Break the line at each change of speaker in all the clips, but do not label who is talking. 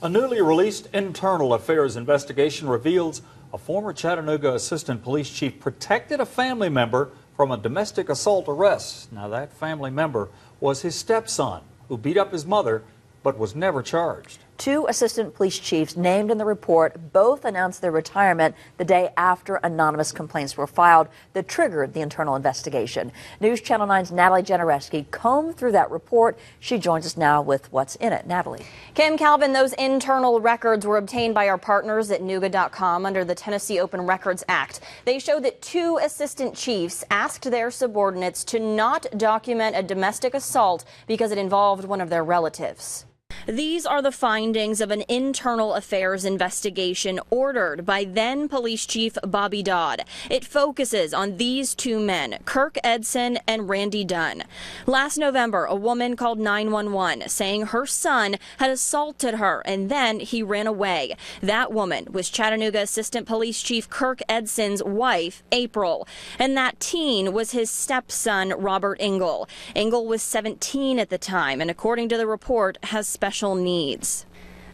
A newly released internal affairs investigation reveals a former Chattanooga assistant police chief protected a family member from a domestic assault arrest. Now, that family member was his stepson, who beat up his mother but was never charged.
Two assistant police chiefs named in the report both announced their retirement the day after anonymous complaints were filed that triggered the internal investigation. News Channel 9's Natalie Janereski combed through that report. She joins us now with what's in it. Natalie.
Kim, Calvin, those internal records were obtained by our partners at Nuga.com under the Tennessee Open Records Act. They show that two assistant chiefs asked their subordinates to not document a domestic assault because it involved one of their relatives. These are the findings of an internal affairs investigation ordered by then Police Chief Bobby Dodd. It focuses on these two men, Kirk Eidson and Randy Dunn. Last November, a woman called 911 saying her son had assaulted her and then he ran away. That woman was Chattanooga Assistant Police Chief Kirk Eidson's wife, April. And that teen was his stepson, Robert Engel. Engel was 17 at the time and, according to the report, has special needs.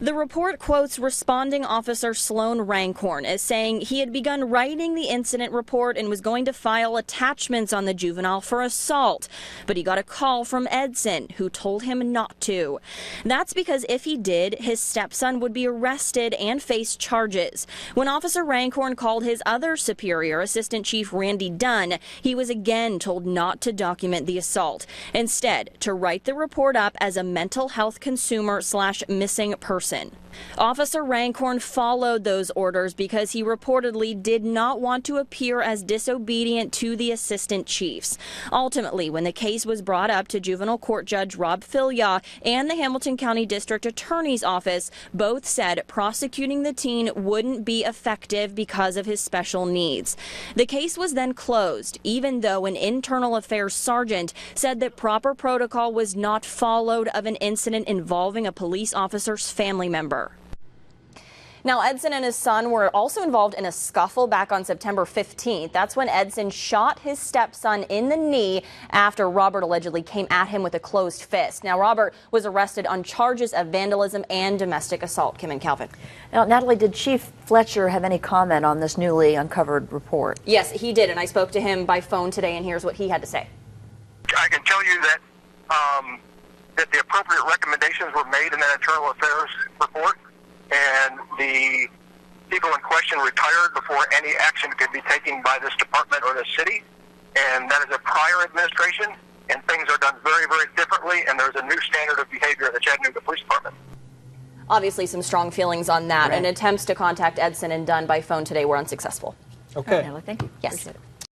The report quotes responding officer Sloan Rancorn as saying he had begun writing the incident report and was going to file attachments on the juvenile for assault, but he got a call from Eidson, who told him not to. That's because if he did, his stepson would be arrested and face charges. When Officer Rancorn called his other superior, Assistant Chief Randy Dunn, he was again told not to document the assault. Instead, to write the report up as a mental health consumer/missing person. Officer Rancorn followed those orders because he reportedly did not want to appear as disobedient to the assistant chiefs. Ultimately, when the case was brought up to Juvenile Court Judge Rob Philyaw and the Hamilton County District Attorney's Office, both said prosecuting the teen wouldn't be effective because of his special needs. The case was then closed, even though an internal affairs sergeant said that proper protocol was not followed of an incident involving a police officer's family member. Now, Eidson and his son were also involved in a scuffle back on September 15th. That's when Eidson shot his stepson in the knee after Robert allegedly came at him with a closed fist. Now, Robert was arrested on charges of vandalism and domestic assault. Kim and Calvin.
Now, Natalie, did Chief Fletcher have any comment on this newly uncovered report?
Yes, he did, and I spoke to him by phone today, and here's what he had to say.
I can tell you that that the appropriate recommendations were made in that internal affairs report, and the people in question retired before any action could be taken by this department or this city. And that is a prior administration, and things are done very, very differently, and there's a new standard of behavior in the Chattanooga Police Department.
Obviously, some strong feelings on that,
right.
And attempts to contact Eidson and Dunn by phone today were unsuccessful.
Okay.
Right, Natalie, thank you.
Yes.
Appreciate it.